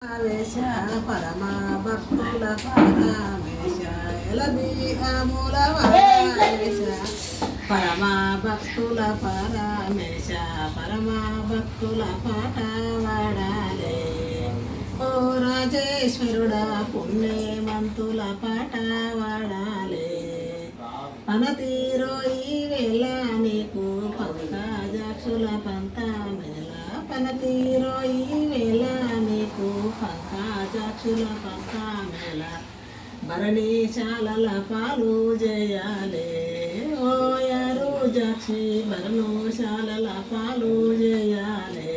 వేష పరమా భక్తుల పరమేశ ఎలది అమూల వేష పరమా భక్తుల పరమేశ పరమా భక్తుల పాట వాడాలే ఓ రాజేశ్వరుడా పుణ్యమంతుల పాట వాడాలే పనతీరో ఈ వేళ నీకు పంకజాక్షుల పంత మేళ పనతీరో ఈ వేళ నీకు పంకజాక్షుల పంత మేళ భరణీశాలల పాలు చేయాలే ఓ యారు జాక్షి భరణశాలల పాలు చేయాలే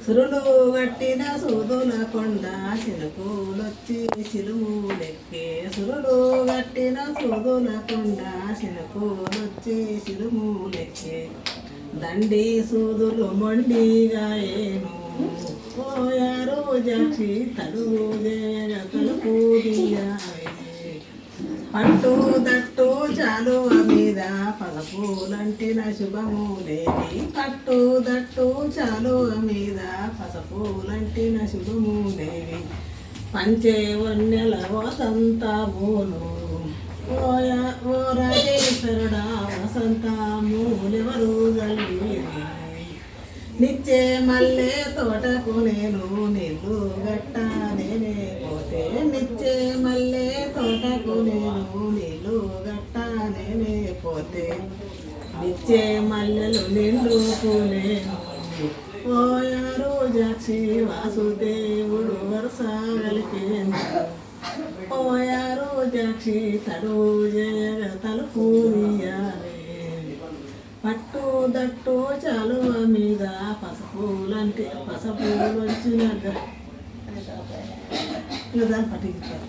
సురులు గట్టిన సూదుల కొండ చినుకులొచ్చి సిలుములెక్కే సురులు గట్టిన సూదుల కొండ చినుకులొచ్చి సిలుములెక్కే దండి సూదులు మొండిగా ఏను పోయారు జాక్షి తలుగు చేయగ తలుపు తీయాలి పట్టు దట్టు చాలువ మీద పసపులంటిన శుభములేవి పట్టు దట్టు చాలువ మీద పసపులంటిన శుభములేవి పంచే వన్నెల వసంతములు ఓ రాజేశ్వరుడా వసంతములెవరు గల్లీరి నిచ్చే మల్లె తోటకు నేను నీళ్ళు గట్ట నేనే పోతే నిచ్చే మల్లె తోటకు నేను నీళ్ళు గట్ట నేనే పోతే నిచ్చే మల్లెలు నిండుకునేను పోయారు జాక్షి వాసుదేవుడు వరుస కలిపేను పోయారు జాక్షి తడు జయ తలుపు తీయాలి పట్టు దట్టు చాలువ మీద పసుపులంటే పసుపు వచ్చిన దాన్ని పట్టించారు.